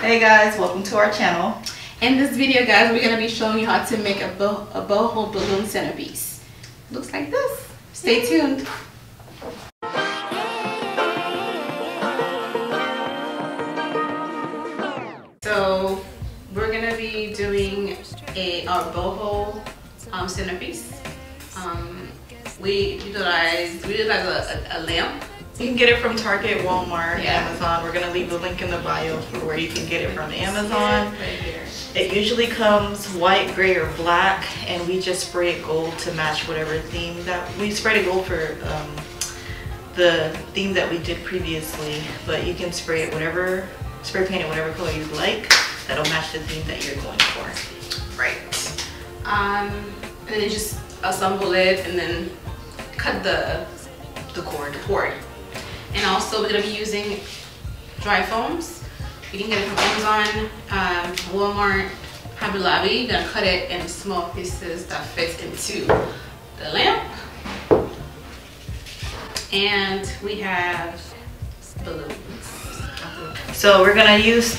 Hey guys, welcome to our channel. In this video, guys, we're going to be showing you how to make a boho balloon centerpiece. Looks like this. Stay tuned. So we're going to be doing our boho centerpiece. We utilize a lamp. You can get it from Target, Walmart, Amazon. We're going to leave the link in the bio for where you can get it from Amazon. Right here. It usually comes white, gray, or black, and we just spray it gold to match whatever theme that we sprayed it gold for the theme that we did previously. But you can spray it whatever, spray paint it whatever color you'd like. That'll match the theme that you're going for. Right. And then you just assemble it and then cut the cord. And also we're going to be using dry foams. You can get it from Amazon, Walmart, Hobby Lobby. You're going to cut it in small pieces that fit into the lamp. And we have balloons. So we're going to use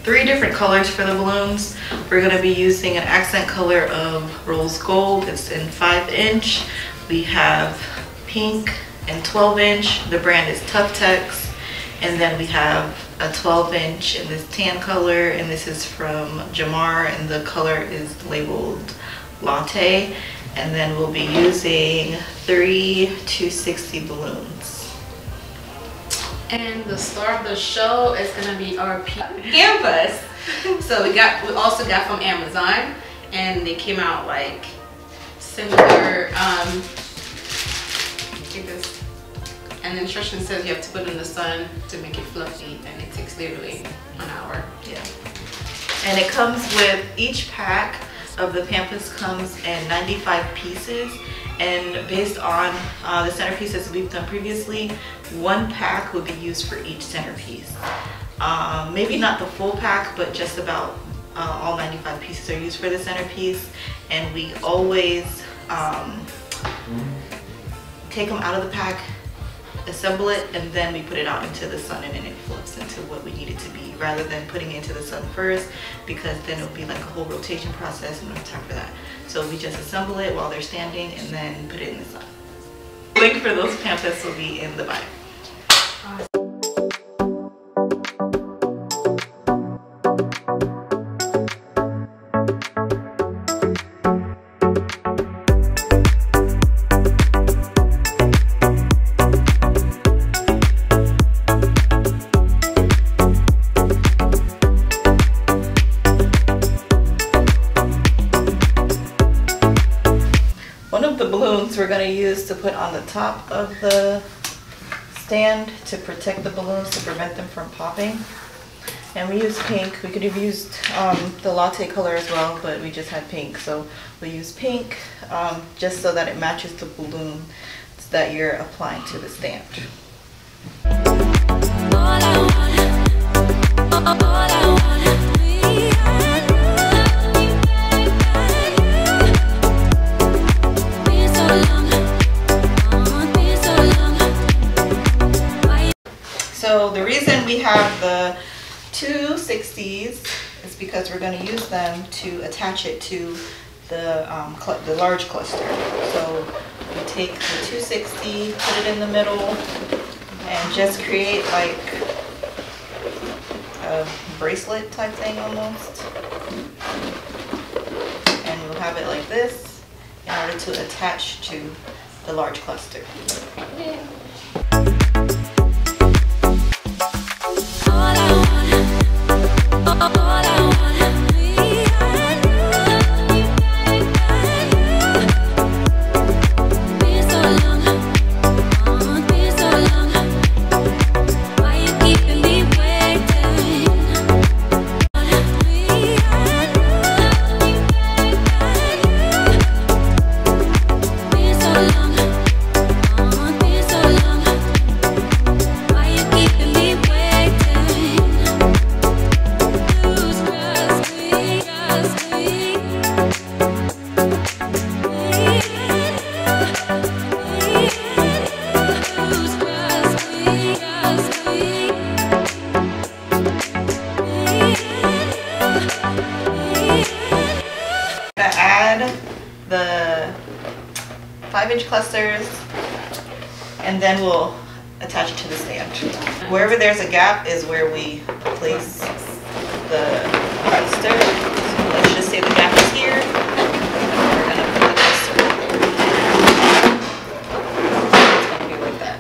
3 different colors for the balloons. We're going to be using an accent color of rose gold. It's in 5-inch. We have pink and 12-inch. The brand is Tough Tex. And then we have a 12-inch in this tan color, and this is from Jamar, and the color is labeled Latte. And then we'll be using 3 260 balloons. And the star of the show is gonna be our canvas. So we also got from Amazon, and they came out like similar. Take this, and the instruction says you have to put it in the sun to make it fluffy, and it takes literally an hour. Yeah. And it comes with each pack of the Pampers comes in 95 pieces, and based on the centerpieces we've done previously, 1 pack would be used for each centerpiece. Maybe not the full pack, but just about all 95 pieces are used for the centerpiece. And we always take them out of the pack, assemble it, and then we put it out into the sun, and then it flips into what we need it to be, rather than putting it into the sun first, because then it'll be like a whole rotation process and we don't have time for that. So we just assemble it while they're standing and then put it in the sun. The link for those pamphlets will be in the bio. We're going to use to put on the top of the stand to protect the balloons, to prevent them from popping. And we use pink. We could have used the latte color as well, but we just had pink. So we use pink just so that it matches the balloon that you're applying to the stand. So the reason we have the 260s is because we're going to use them to attach it to the large cluster. So we take the 260, put it in the middle, and just create like a bracelet type thing almost. And we'll have it like this in order to attach to the large cluster. Yeah. So 5-inch clusters, and then we'll attach it to the stand. Wherever there's a gap is where we place the cluster. So let's just say the gap is here. We're gonna put the cluster there. It's gonna be like that.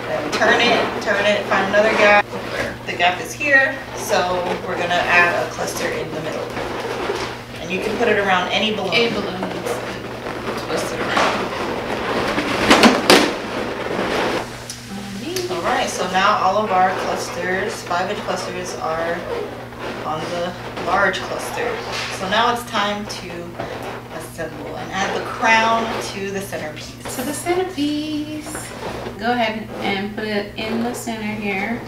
Then turn it, find another gap. The gap is here, so we're gonna add a cluster in the middle. And you can put it around any balloon. Any balloons. Twist it around. Alright, so now all of our clusters, 5-inch clusters, are on the large cluster. So now it's time to assemble and add the crown to the centerpiece. So the centerpiece, go ahead and put it in the center here.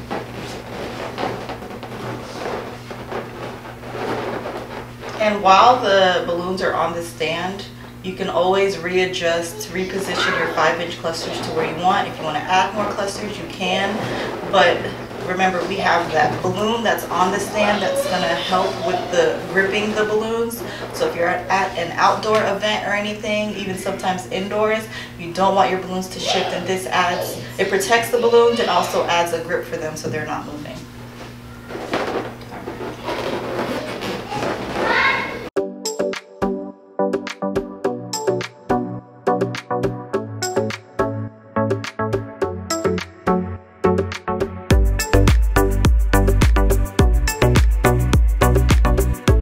And while the balloons are on the stand, you can always reposition your 5-inch clusters to where you want. If you want to add more clusters, you can. But remember, we have that balloon that's on the stand that's going to help with the gripping the balloons. So if you're at an outdoor event or anything, even sometimes indoors, you don't want your balloons to shift, and this it protects the balloons and also adds a grip for them so they're not moving.